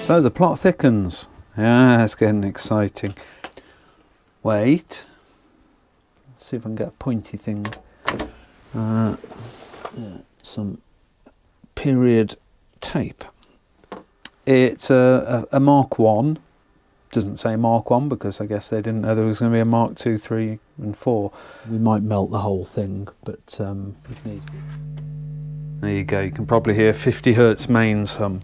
So the plot thickens. Yeah, it's getting exciting. Wait. Let's see if I can get a pointy thing. Some period tape. It's a Mark 1. Doesn't say Mark 1 because I guess they didn't know there was going to be a Mark 2, 3 and 4. We might melt the whole thing, but if need. There you go, you can probably hear 50 Hertz mains hum.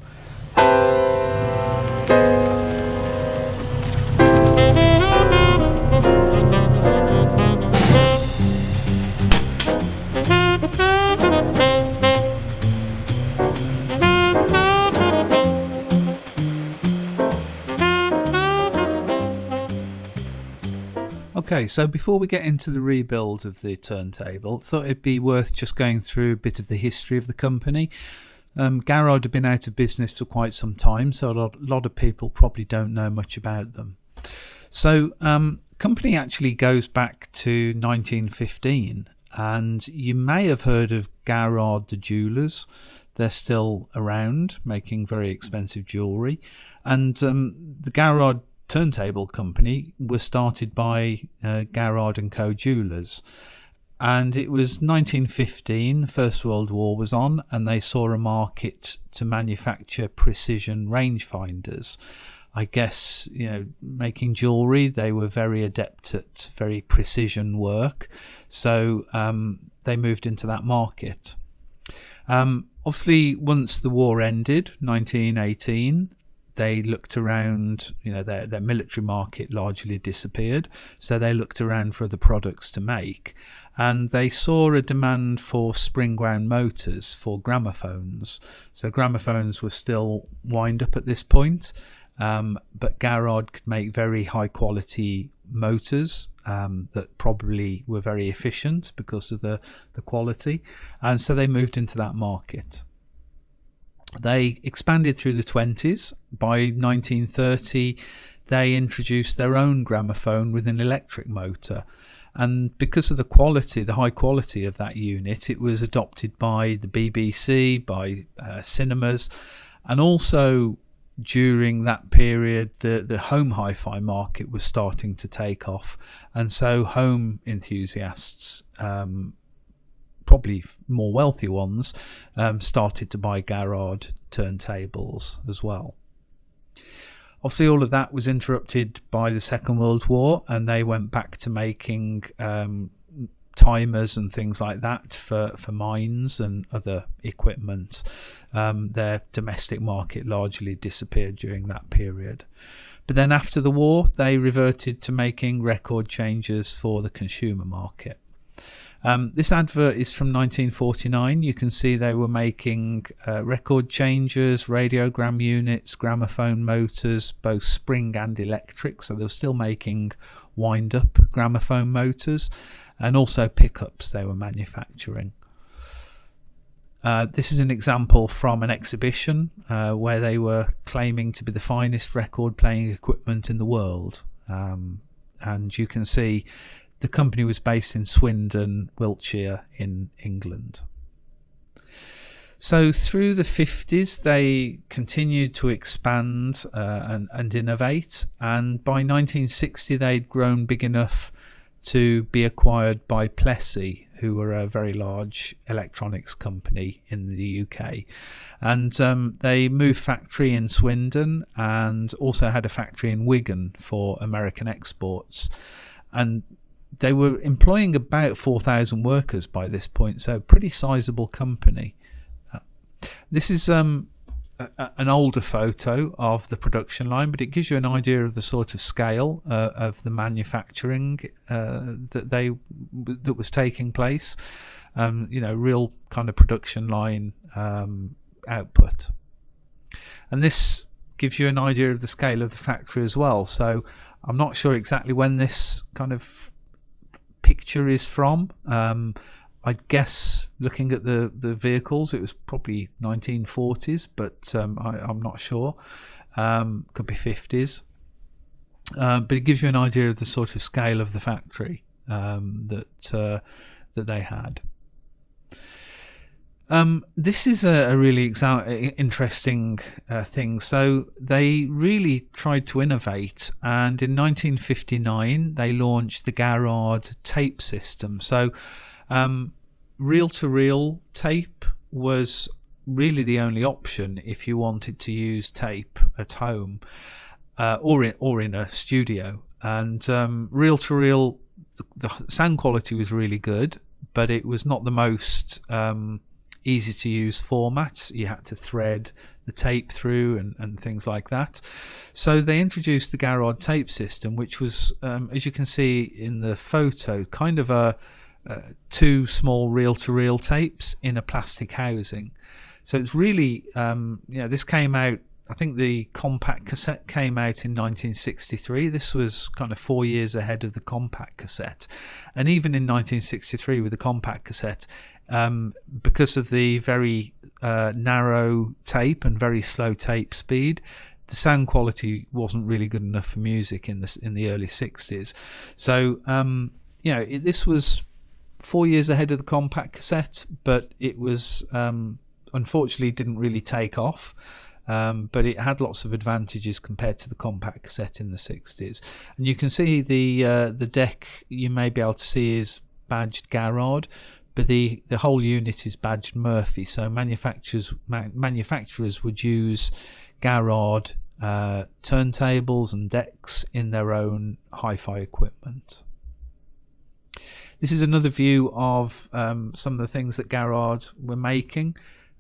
Okay, so before we get into the rebuild of the turntable, I thought it'd be worth just going through a bit of the history of the company. Garrard had been out of business for quite some time, so a lot of people probably don't know much about them. So company actually goes back to 1915, and you may have heard of Garrard the jewellers. They're still around, making very expensive jewellery. And the Garrard Turntable company was started by Garrard and Co jewellers, and it was 1915. The First World War was on, and they saw a market to manufacture precision rangefinders. I guess, you know, making jewellery, they were very adept at very precision work, so they moved into that market. Obviously, once the war ended, 1918, they looked around, you know, their military market largely disappeared, so they looked around for other products to make, and they saw a demand for spring-wound motors for gramophones. So gramophones were still wind up at this point, but Garrard could make very high quality motors that probably were very efficient because of the quality, and so they moved into that market. They expanded through the 20s. By 1930, they introduced their own gramophone with an electric motor. And because of the quality, the high quality of that unit, it was adopted by the BBC, by cinemas. And also during that period, the home hi-fi market was starting to take off. And so home enthusiasts, probably more wealthy ones, started to buy Garrard turntables as well. Obviously all of that was interrupted by the Second World War, and they went back to making timers and things like that for mines and other equipment. Their domestic market largely disappeared during that period. But then after the war, they reverted to making record changers for the consumer market. This advert is from 1949. You can see they were making record changers, radiogram units, gramophone motors, both spring and electric. So they were still making wind-up gramophone motors, and also pickups they were manufacturing. This is an example from an exhibition where they were claiming to be the finest record playing equipment in the world. And you can see the company was based in Swindon, Wiltshire in England. So through the 50s, they continued to expand and innovate. And by 1960, they'd grown big enough to be acquired by Plessey, who were a very large electronics company in the UK. And they moved factory in Swindon and also had a factory in Wigan for American exports. And they were employing about 4,000 workers by this point, so a pretty sizable company. This is an older photo of the production line, but it gives you an idea of the sort of scale of the manufacturing that was taking place. You know, real kind of production line output. And this gives you an idea of the scale of the factory as well. So I'm not sure exactly when this kind of picture is from. I guess looking at the vehicles, it was probably 1940s, but I'm not sure. Could be 50s. But it gives you an idea of the sort of scale of the factory that they had. This is a really interesting thing. So they really tried to innovate, and in 1959 they launched the Garrard tape system. So reel-to-reel tape was really the only option if you wanted to use tape at home or in a studio. And reel-to-reel, the sound quality was really good, but it was not the most easy to use format. You had to thread the tape through and things like that. So they introduced the Garrard tape system, which was, as you can see in the photo, kind of two small reel-to-reel tapes in a plastic housing. So it's really, this came out, I think the compact cassette came out in 1963. This was kind of 4 years ahead of the compact cassette. And even in 1963 with the compact cassette, because of the very narrow tape and very slow tape speed, the sound quality wasn't really good enough for music in the early 60s. So this was 4 years ahead of the compact cassette, but it was unfortunately didn't really take off. But it had lots of advantages compared to the compact cassette in the 60s. And you can see the deck you may be able to see is badged Garrard, but the whole unit is badged Murphy. So manufacturers would use Garrard turntables and decks in their own hi-fi equipment. This is another view of some of the things that Garrard were making.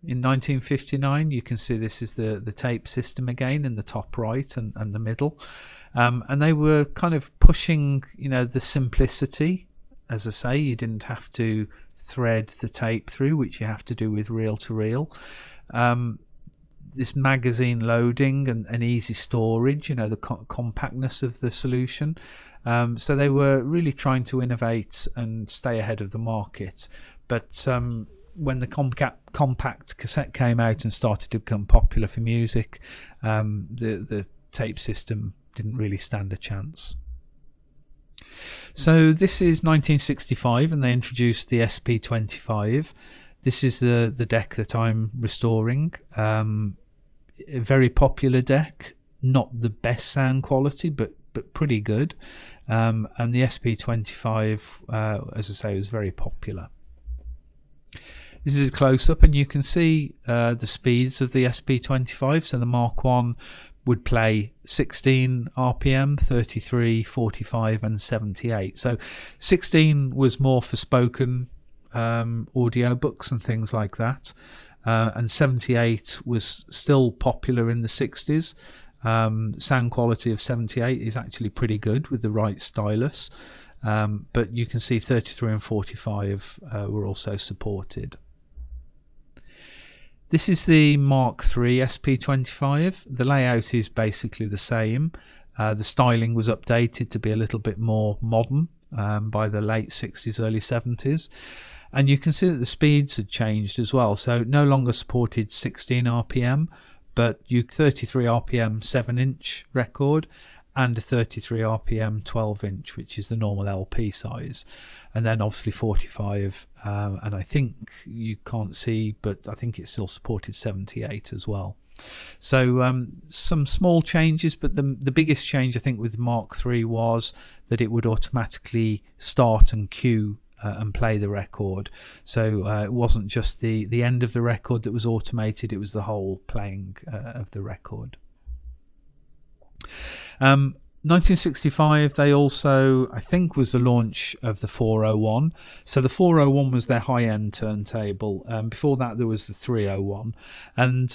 In 1959, you can see this is the tape system again in the top right and the middle. And they were kind of pushing, the simplicity. As I say, you didn't have to thread the tape through, which you have to do with reel-to-reel. This magazine loading and easy storage, the compactness of the solution. So they were really trying to innovate and stay ahead of the market. But when the compact cassette came out and started to become popular for music, the tape system didn't really stand a chance. So this is 1965, and they introduced the SP25. This is the deck that I'm restoring. A very popular deck, not the best sound quality, but pretty good. And the SP25, as I say, was very popular. This is a close-up, and you can see the speeds of the SP25. So the Mark 1 would play 16 RPM, 33, 45 and 78. So 16 was more for spoken audio books and things like that. And 78 was still popular in the 60s. Sound quality of 78 is actually pretty good with the right stylus. But you can see 33 and 45 were also supported. This is the Mark III SP25. The layout is basically the same. The styling was updated to be a little bit more modern by the late 60s, early 70s. And you can see that the speeds had changed as well. So no longer supported 16 RPM, but 33 RPM 7-inch record and a 33 RPM 12-inch, which is the normal LP size. And then obviously 45, and I think you can't see, but I think it still supported 78 as well. So some small changes, but the biggest change I think with Mark III was that it would automatically start and cue and play the record. So it wasn't just the end of the record that was automated, it was the whole playing of the record. 1965, they also, I think, was the launch of the 401. So the 401 was their high-end turntable. Before that, there was the 301. And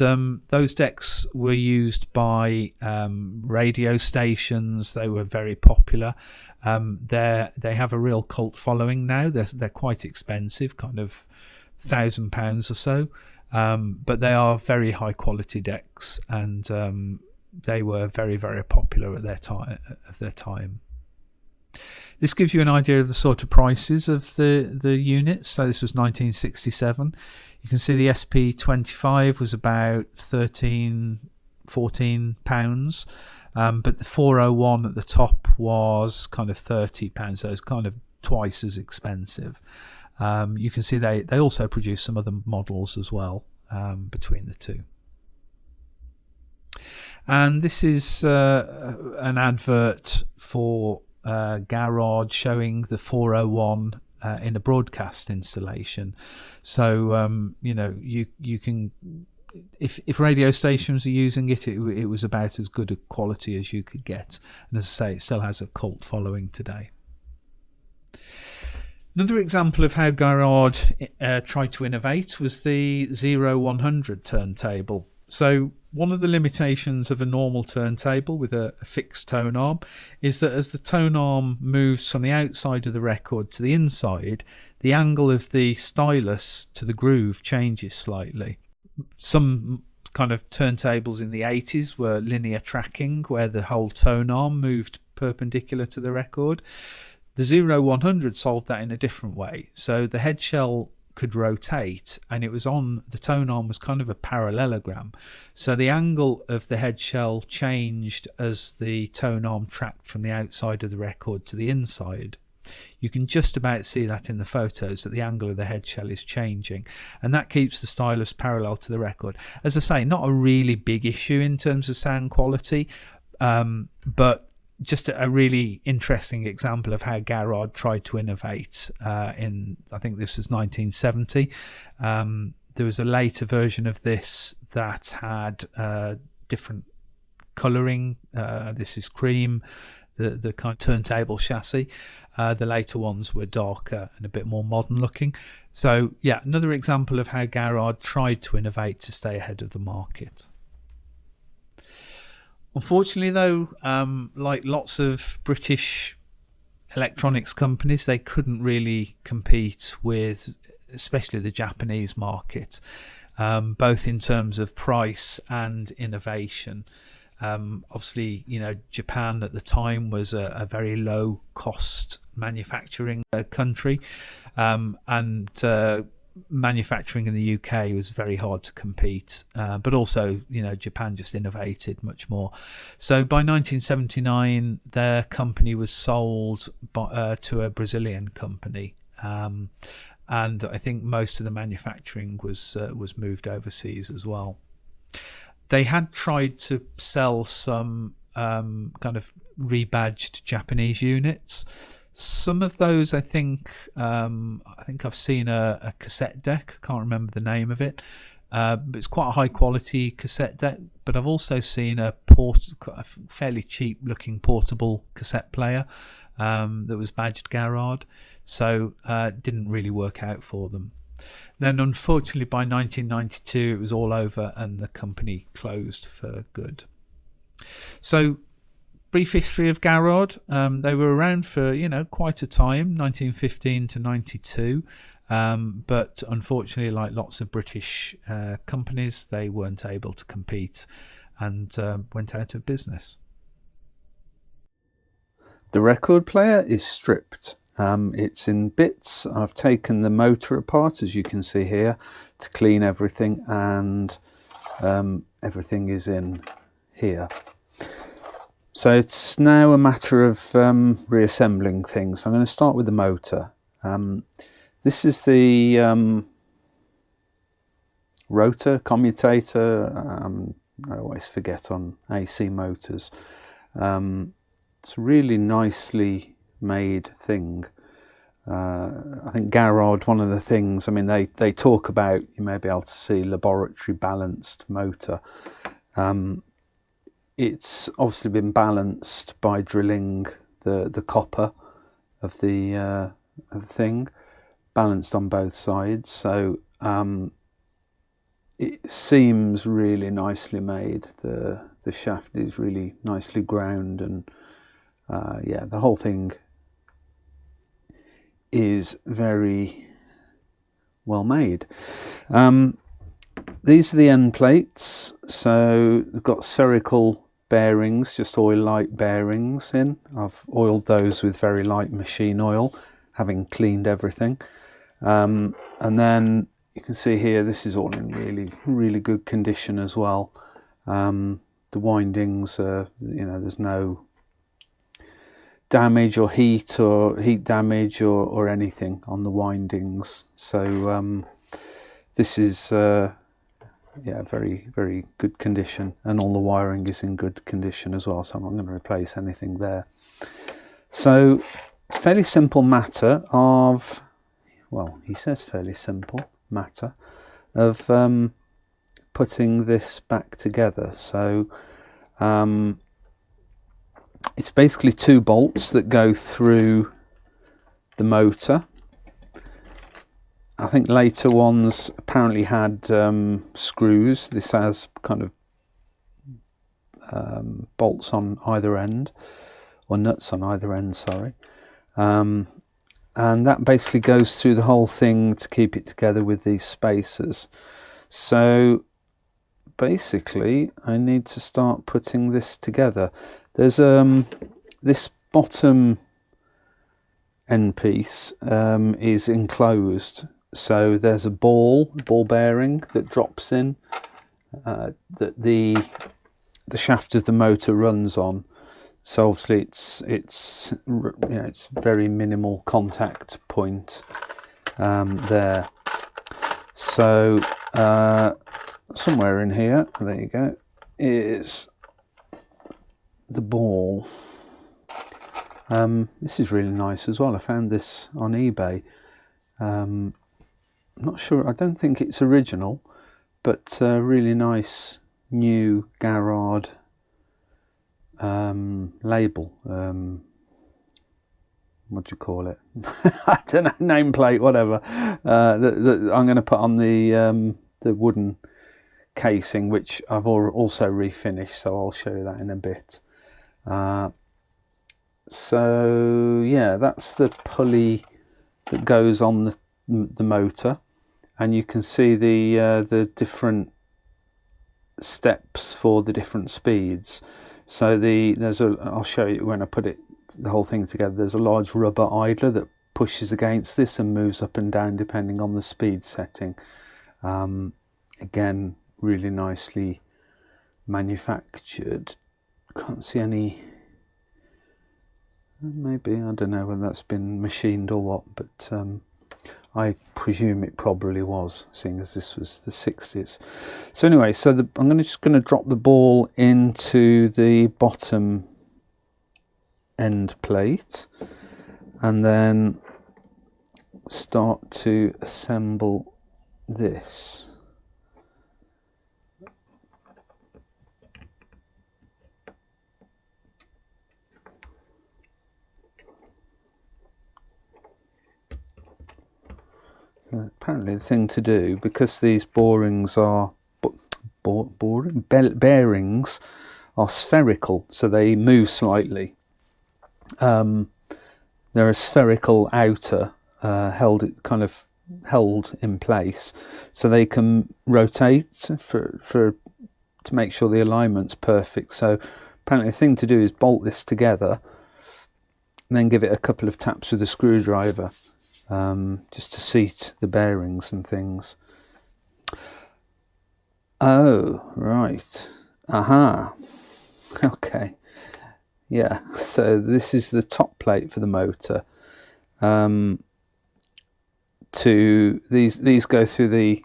those decks were used by radio stations. They were very popular. They have a real cult following now. They're quite expensive, kind of £1,000 or so. But they are very high-quality decks, and they were very, very popular at their time. This gives you an idea of the sort of prices of the units. So this was 1967. You can see the SP25 was about £13, £14, but the 401 at the top was kind of £30, so it's kind of twice as expensive. You can see they also produce some other models as well between the two. And this is an advert for Garrard showing the 401 in a broadcast installation. So you know, you can, if radio stations are using it, it was about as good a quality as you could get. And as I say, it still has a cult following today. Another example of how Garrard tried to innovate was the 0100 turntable. So one of the limitations of a normal turntable with a fixed tone arm is that as the tone arm moves from the outside of the record to the inside, the angle of the stylus to the groove changes slightly. Some kind of turntables in the 80s were linear tracking, where the whole tone arm moved perpendicular to the record. The 0100 solved that in a different way. So the head shell could rotate, and it was on the tone arm was kind of a parallelogram, so the angle of the head shell changed as the tone arm tracked from the outside of the record to the inside. You can just about see that in the photos, that the angle of the head shell is changing, and that keeps the stylus parallel to the record. As I say, not a really big issue in terms of sound quality, but just a really interesting example of how Garrard tried to innovate in, I think this was 1970. There was a later version of this that had different colouring. This is cream, the kind of turntable chassis. The later ones were darker and a bit more modern looking. So yeah, another example of how Garrard tried to innovate to stay ahead of the market. Unfortunately, though, like lots of British electronics companies, they couldn't really compete with, especially the Japanese market, both in terms of price and innovation. Obviously, you know, Japan at the time was a very low cost manufacturing country, and manufacturing in the UK was very hard to compete, but also, you know, Japan just innovated much more. So by 1979 their company was sold to a Brazilian company, and I think most of the manufacturing was moved overseas as well. They had tried to sell some kind of rebadged Japanese units. Some of those, I think I've seen a cassette deck. I can't remember the name of it, but it's quite a high quality cassette deck. But I've also seen a fairly cheap looking portable cassette player that was badged Garrard. So it didn't really work out for them. Then unfortunately by 1992 it was all over and the company closed for good. So brief history of Garrard. They were around for, you know, quite a time, 1915 to 92, but unfortunately, like lots of British companies, they weren't able to compete and went out of business. The record player is stripped. It's in bits. I've taken the motor apart, as you can see here, to clean everything, and everything is in here. So it's now a matter of reassembling things. I'm going to start with the motor. This is the rotor commutator. I always forget on AC motors. It's a really nicely made thing. I think Garrard, one of the things, I mean, they talk about, you may be able to see, laboratory balanced motor. It's obviously been balanced by drilling the copper of the thing, balanced on both sides. So it seems really nicely made. The shaft is really nicely ground, and yeah, the whole thing is very well made. These are the end plates. So we've got spherical bearings, just oil light bearings in. I've oiled those with very light machine oil, having cleaned everything. And then you can see here, this is all in really good condition as well. The windings are, you know, there's no damage or heat damage or anything on the windings. So this is yeah, very good condition, and all the wiring is in good condition as well, so I'm not going to replace anything there. So fairly simple matter of, well, he says fairly simple matter of putting this back together. So it's basically 2 bolts that go through the motor. I think later ones apparently had screws. This has kind of bolts on either end, or nuts on either end, sorry. And that basically goes through the whole thing to keep it together with these spacers. So basically I need to start putting this together. There's this bottom end piece is enclosed. So there's a ball bearing that drops in that the shaft of the motor runs on. So obviously it's you know, it's very minimal contact point there. So somewhere in here, there you go, is the ball. This is really nice as well. I found this on eBay. I'm not sure, I don't think it's original, but really nice new Garrard label. What do you call it? I don't know, nameplate, whatever. That I'm going to put on the wooden casing, which I've also refinished, so I'll show you that in a bit. So yeah, that's the pulley that goes on the motor, and you can see the different steps for the different speeds. So I'll show you when I put the whole thing together. There's a large rubber idler that pushes against this and moves up and down depending on the speed setting. Again, really nicely manufactured. Can't see any, maybe, I don't know whether that's been machined or what, but I presume it probably was, seeing as this was the 60s. So anyway, so I'm just going to drop the ball into the bottom end plate and then start to assemble this. Apparently the thing to do, because these bearings are spherical, so they move slightly. They're a spherical outer held in place, so they can rotate to make sure the alignment's perfect. So apparently the thing to do is bolt this together and then give it a couple of taps with a screwdriver. Just to seat the bearings and things. Oh, right. Aha. Okay. Yeah, so this is the top plate for the motor. These go through the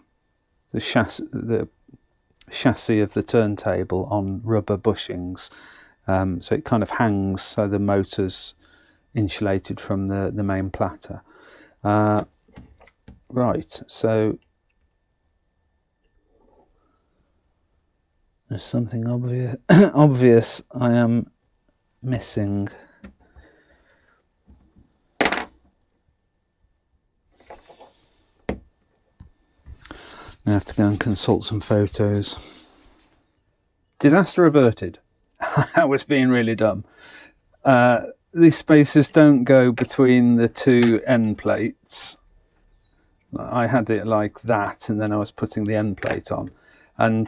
chassis of the turntable on rubber bushings. So it kind of hangs so the motor's insulated from the main platter. Right, so there's something obvious I am missing. I have to go and consult some photos. Disaster averted. I was being really dumb. These spacers don't go between the 2 end plates. I had it like that, and then I was putting the end plate on, and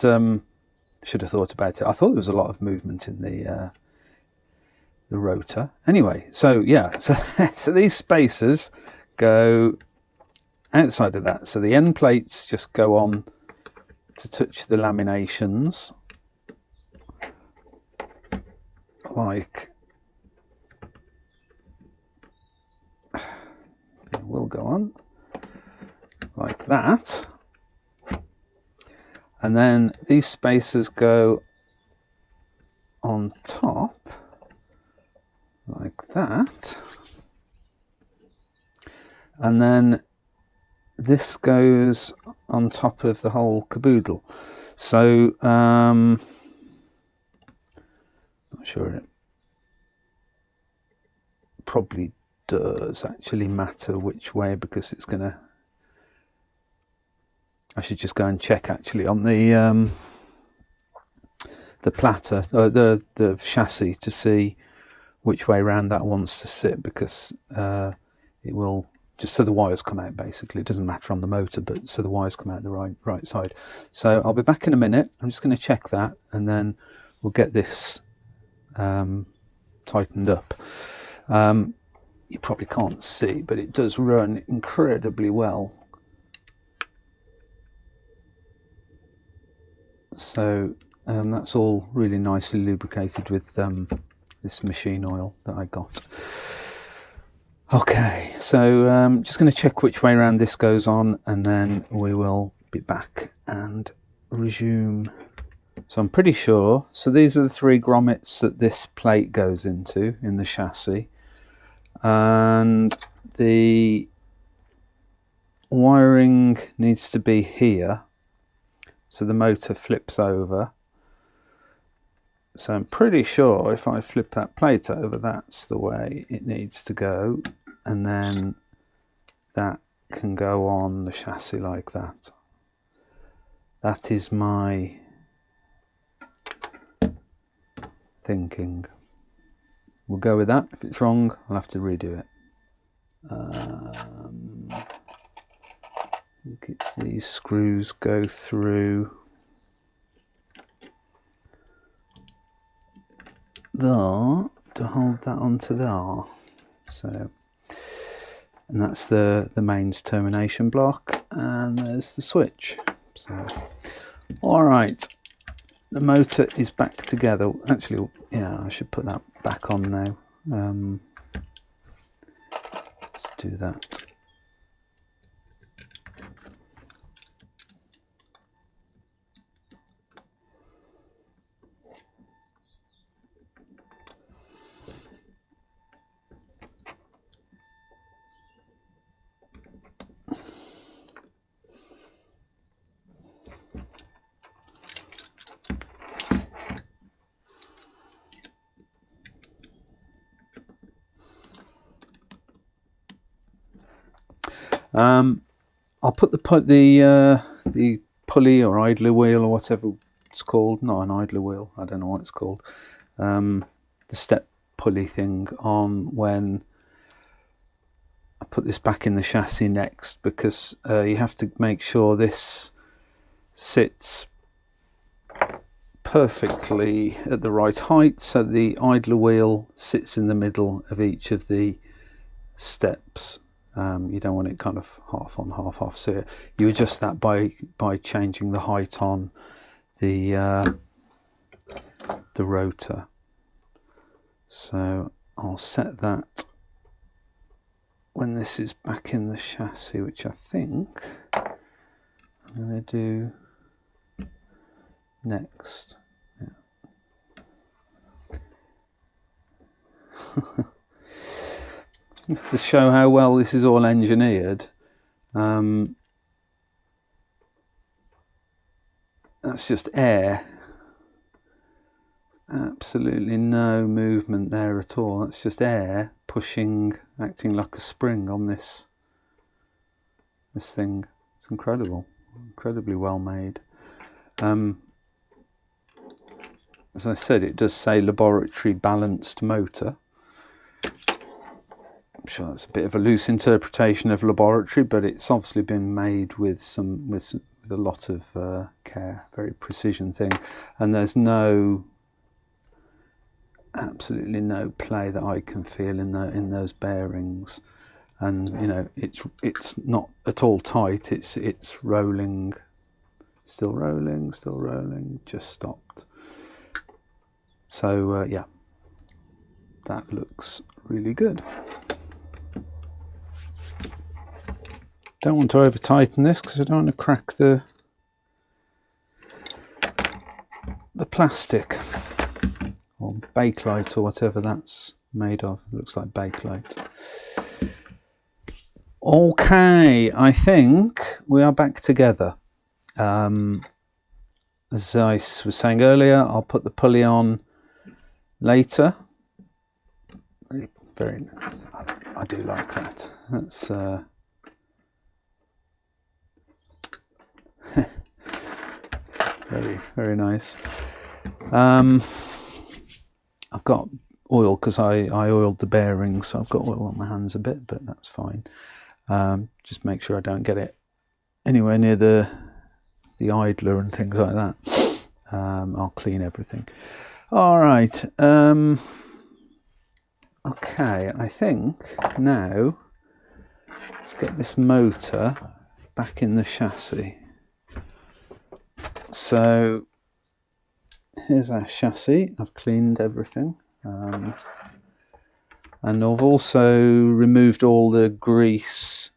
should have thought about it. I thought there was a lot of movement in the rotor. Anyway, so yeah, so these spacers go outside of that. So the end plates just go on to touch the laminations, like will go on like that. And then these spacers go on top like that. And then this goes on top of the whole caboodle. So, not sure it probably does actually matter which way, because it's going to, I should just go and check actually on the platter, the chassis, to see which way around that wants to sit, because it will, just so the wires come out basically. It doesn't matter on the motor, but so the wires come out the right side. So I'll be back in a minute. I'm just going to check that, and then we'll get this tightened up. You probably can't see, but it does run incredibly well. So that's all really nicely lubricated with this machine oil that I got. Okay, so just going to check which way around this goes on, and then we will be back and resume. So I'm pretty sure, so these are the 3 grommets that this plate goes into in the chassis, and the wiring needs to be here, so the motor flips over. So I'm pretty sure if I flip that plate over, that's the way it needs to go, and then that can go on the chassis like that. That is my thinking. We'll go with that. If it's wrong, I'll have to redo it. I think it's these screws go through there to hold that onto there. So, and that's the mains termination block, and there's the switch. So, all right, the motor is back together. Actually, yeah, I should put that back on now. Let's do that. I'll put the pulley or idler wheel or whatever it's called, not an idler wheel, I don't know what it's called, the step pulley thing on when I put this back in the chassis next, because you have to make sure this sits perfectly at the right height, so the idler wheel sits in the middle of each of the steps. You don't want it kind of half on, half off. So you adjust that by changing the height on the rotor. So I'll set that when this is back in the chassis, which I think I'm going to do next. Yeah. Just to show how well this is all engineered, that's just air, absolutely no movement there at all. That's just air pushing, acting like a spring on this thing. It's incredible, incredibly well made. As I said, it does say laboratory balanced motor. I'm sure that's a bit of a loose interpretation of laboratory, but it's obviously been made with a lot of care, very precision thing, and there's absolutely no play that I can feel in those bearings, and you know it's not at all tight. It's rolling, still rolling, just stopped. So yeah, that looks really good. Don't want to over tighten this because I don't want to crack the plastic or bakelite or whatever that's made of. It looks like bakelite. Okay, I think we are back together. As I was saying earlier, I'll put the pulley on later. Very, I do like that. That's very, very nice. I've got oil because I oiled the bearings, so I've got oil on my hands a bit, but that's fine. Just make sure I don't get it anywhere near the idler and things like that. I'll clean everything. All right. Okay, I think now let's get this motor back in the chassis. So here's our chassis. I've cleaned everything. And I've also removed all the grease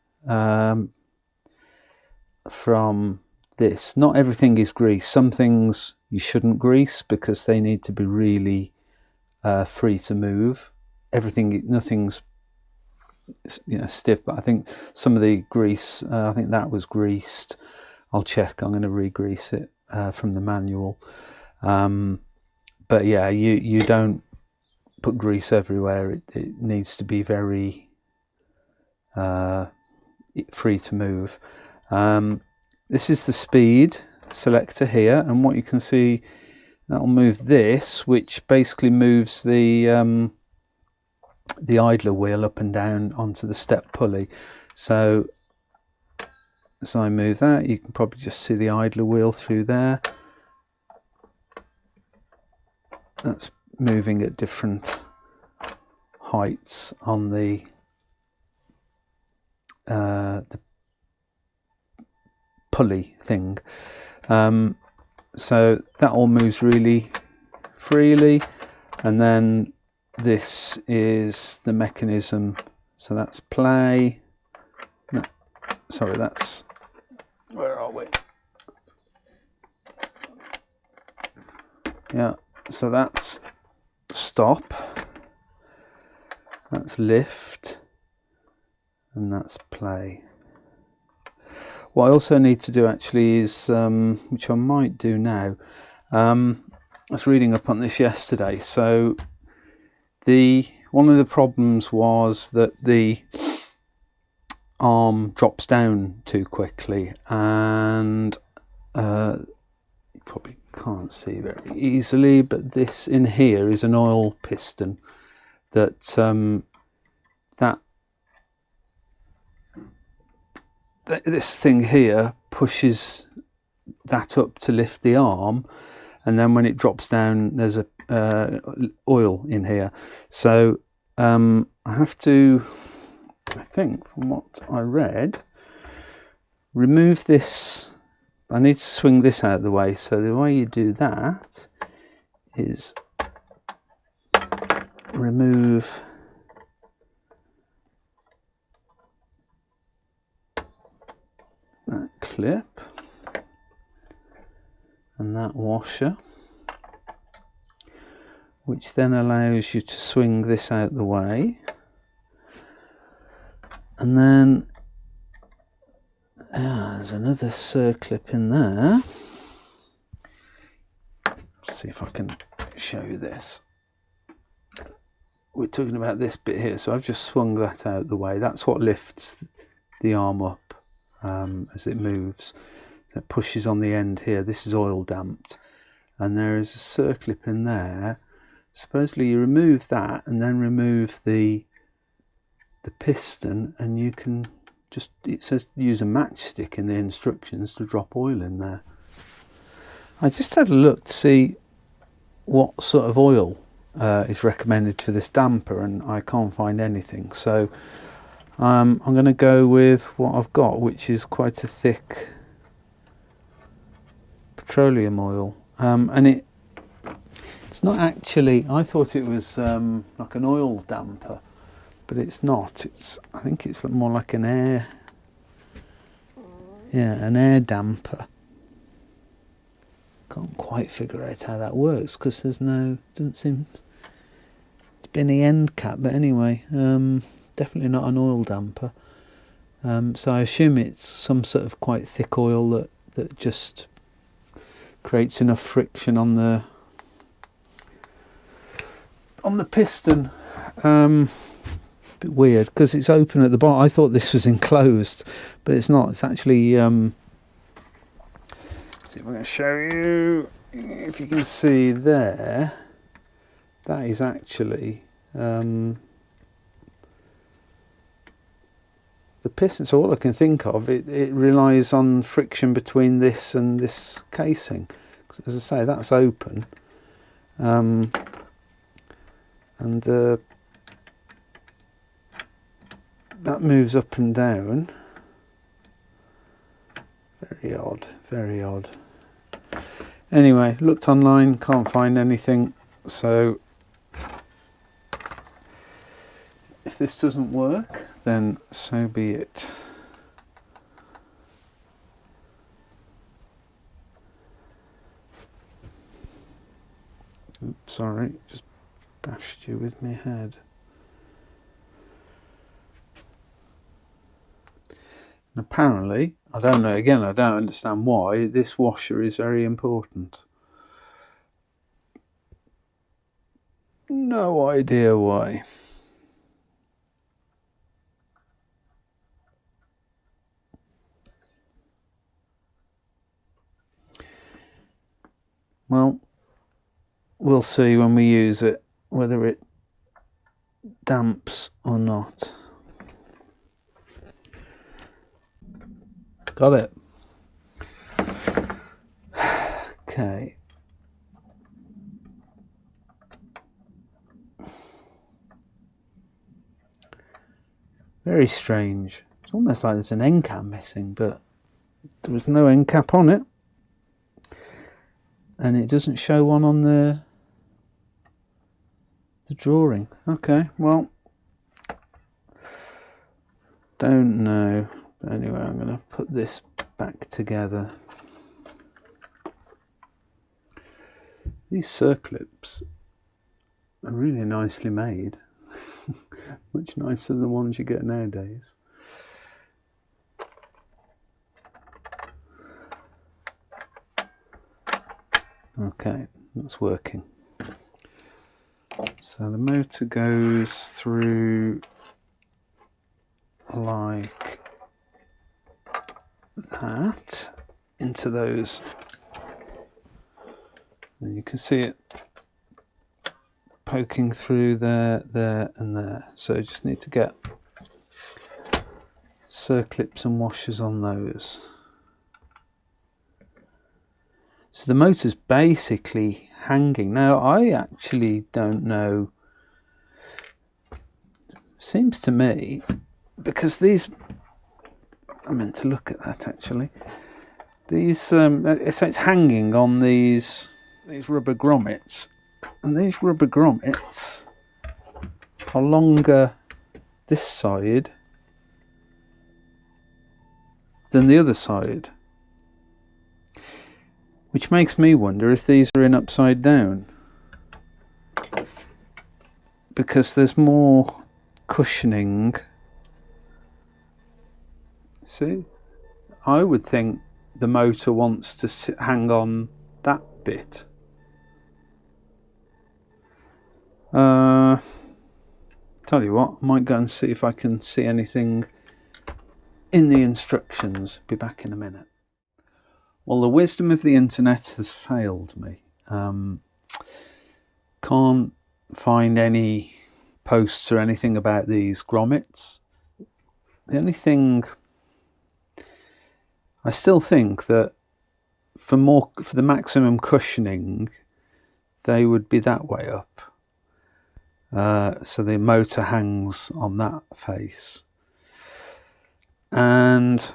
from this. Not everything is grease. Some things you shouldn't grease because they need to be really free to move. Nothing's stiff, but I think some of the grease, I think that was greased. I'll check. I'm going to re-grease it from the manual. But yeah, you don't put grease everywhere. It needs to be very free to move. This is the speed selector here, and what you can see, that'll move this, which basically moves the idler wheel up and down onto the step pulley. So as I move that, you can probably just see the idler wheel through there. That's moving at different heights on the pulley thing. So that all moves really freely, and then this is the mechanism. So that's play. No, sorry, that's, where are we? Yeah, so that's stop, that's lift, and that's play. What I also need to do actually is, which I might do now, I was reading up on this yesterday. So one of the problems was that the arm drops down too quickly, and you probably can't see very easily, but this in here is an oil piston that this thing here pushes that up to lift the arm, and then when it drops down there's a oil in here. So I have to, I think from what I read, remove this. I need to swing this out of the way. So the way you do that is remove that clip and that washer, which then allows you to swing this out the way. And then there's another circlip in there. Let's see if I can show you this. We're talking about this bit here, so I've just swung that out the way. That's what lifts the arm up as it moves. It pushes on the end here. This is oil damped, and there is a circlip in there. Supposedly you remove that and then remove the piston, and you can just, it says use a matchstick in the instructions to drop oil in there. I just had a look to see what sort of oil is recommended for this damper, and I can't find anything. So I'm going to go with what I've got, which is quite a thick petroleum oil, and it's not actually, I thought it was like an oil damper, but it's not. I think it's more like an air Yeah, an air damper. Can't quite figure out how that works because there's no, doesn't seem to be any end cap, but anyway, definitely not an oil damper. So I assume it's some sort of quite thick oil that just creates enough friction on the piston. Bit weird because it's open at the bottom. I thought this was enclosed, but it's not. It's actually see if I'm going to show you, if you can see there, that is actually the piston. So all I can think of, it relies on friction between this and this casing. As I say, that's open, and that moves up and down. Very odd, very odd. Anyway, looked online, can't find anything, so if this doesn't work, then so be it. Oops, sorry, just bashed you with my head. And apparently, I don't know, again, I don't understand why, this washer is very important. No idea why. Well, we'll see when we use it whether it damps or not. Got it. Okay. Very strange. It's almost like there's an end cap missing, but there was no end cap on it. And it doesn't show one on the drawing. Okay, well, don't know. But anyway, I'm going to put this back together. These circlips are really nicely made. Much nicer than the ones you get nowadays. Okay, that's working. So the motor goes through like that into those, and you can see it poking through there, there and there. So you just need to get circlips and washers on those. So the motor's basically hanging. Now I actually don't know, seems to me, because these, I meant to look at that actually, these so it's hanging on these rubber grommets, and these rubber grommets are longer this side than the other side, which makes me wonder if these are in upside down, because there's more cushioning. See, I would think the motor wants to hang on that bit. Tell you what, I might go and see if I can see anything in the instructions. Be back in a minute. Well, the wisdom of the internet has failed me. Can't find any posts or anything about these grommets. The only thing, I still think that for the maximum cushioning, they would be that way up. So the motor hangs on that face. And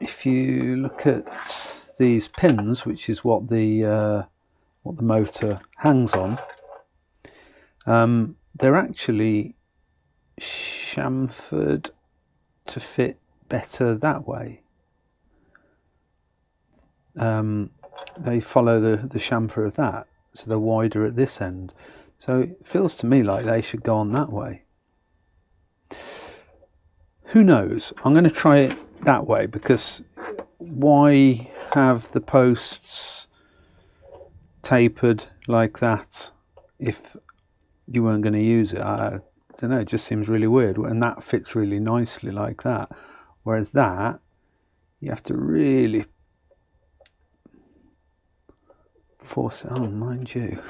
if you look at these pins, which is what the motor hangs on, they're actually chamfered to fit better that way. they follow the chamfer of that, so they're wider at this end. So it feels to me like they should go on that way. Who knows? I'm going to try it that way, because why have the posts tapered like that if you weren't going to use it? I don't know, it just seems really weird, and that fits really nicely like that, whereas that you have to really force it on, mind you.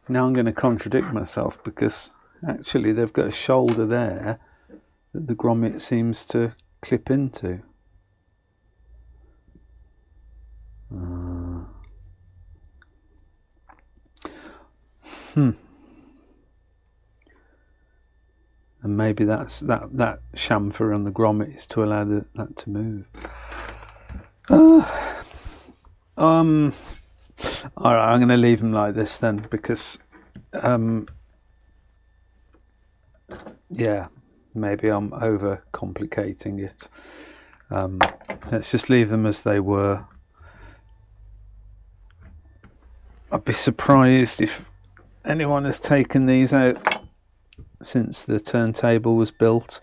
Now I'm going to contradict myself, because actually they've got a shoulder there that the grommet seems to clip into. And maybe that's that chamfer on the grommet is to allow that to move. All right, I'm going to leave them like this then, because yeah, maybe I'm over complicating it. Let's just leave them as they were. I'd be surprised if anyone has taken these out since the turntable was built,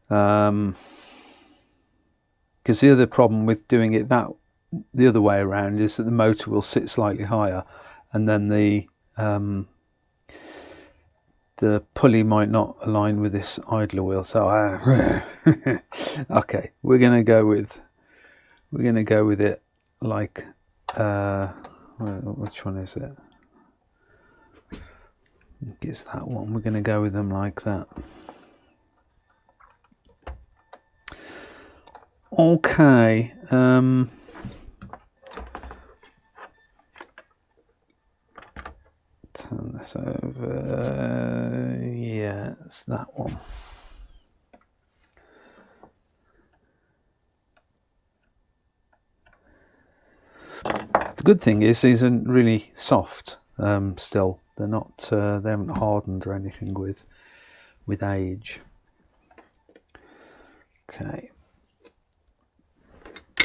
because the other problem with doing it the other way around is that the motor will sit slightly higher, and then the pulley might not align with this idler wheel. So okay, we're gonna go with it like which one is it? I think it's that one. We're going to go with them like that. Okay. Turn this over. Yeah, it's that one. The good thing is these are really soft still. They're not. They haven't hardened or anything with age. Okay.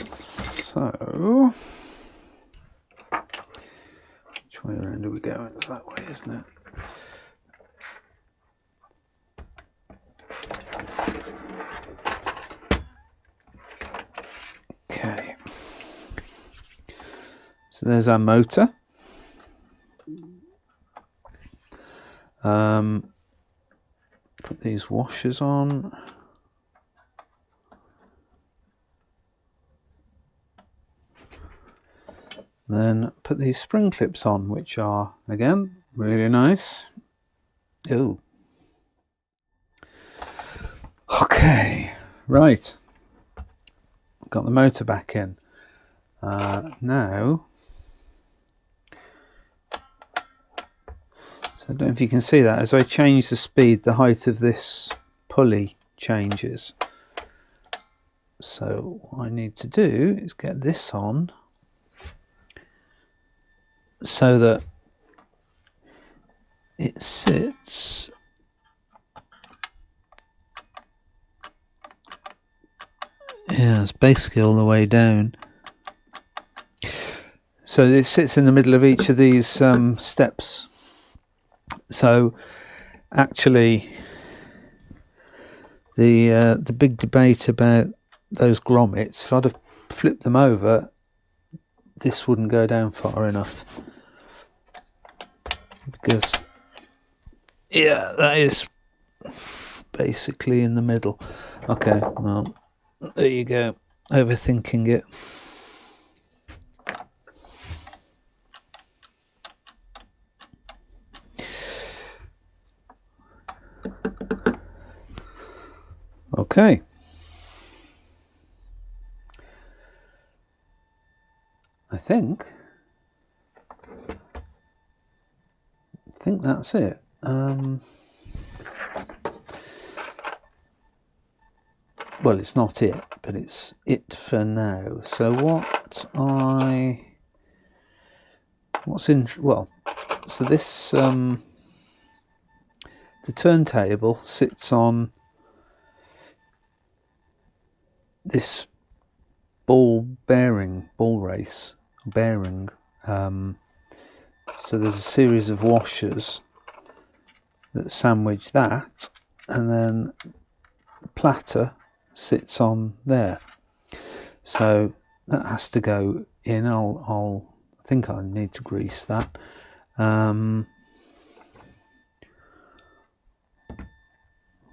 So, which way around do we go? It's that way, isn't it? Okay. So there's our motor. Put these washers on. Then put these spring clips on, which are, again, really nice. Ooh. Okay, right. Got the motor back in. Now, so I don't know if you can see that. As I change the speed, the height of this pulley changes. So what I need to do is get this on so that it sits it's basically all the way down. So it sits in the middle of each of these steps. So actually the big debate about those grommets, if I'd have flipped them over, this wouldn't go down far enough, because yeah, that is basically in the middle. Okay, well, there you go, overthinking it. Okay. I think that's it. Well, it's not it, but it's it for now. So so this the turntable sits on this ball race bearing. So there's a series of washers that sandwich that, and then the platter sits on there. So that has to go in. I think I need to grease that.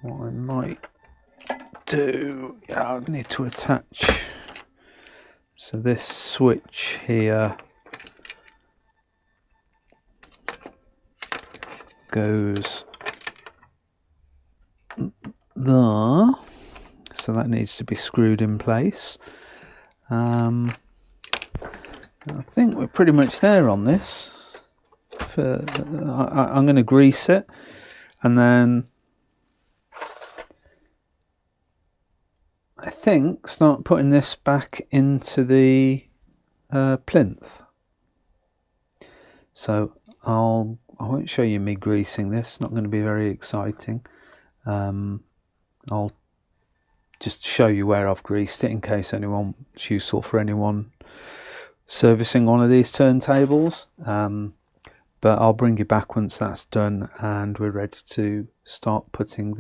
What I might do, I need to attach. So this switch here goes there, so that needs to be screwed in place. I think we're pretty much there on this. I'm going to grease it, and then I think start putting this back into the plinth. So I won't show you me greasing this, not going to be very exciting. I'll just show you where I've greased it in case it's useful for anyone servicing one of these turntables. But I'll bring you back once that's done and we're ready to start putting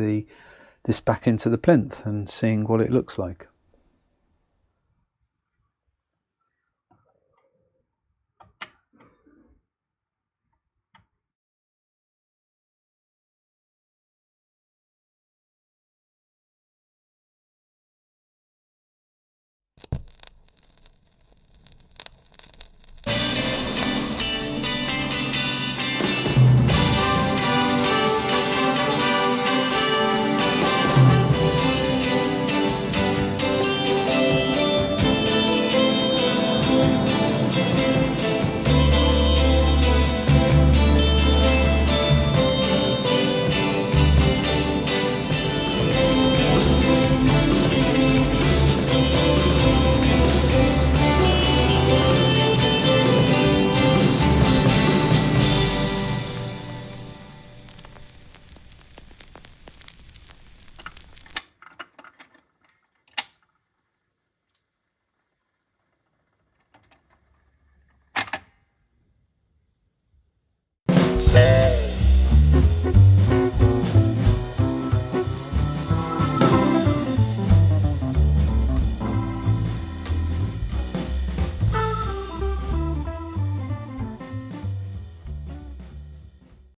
this back into the plinth and seeing what it looks like.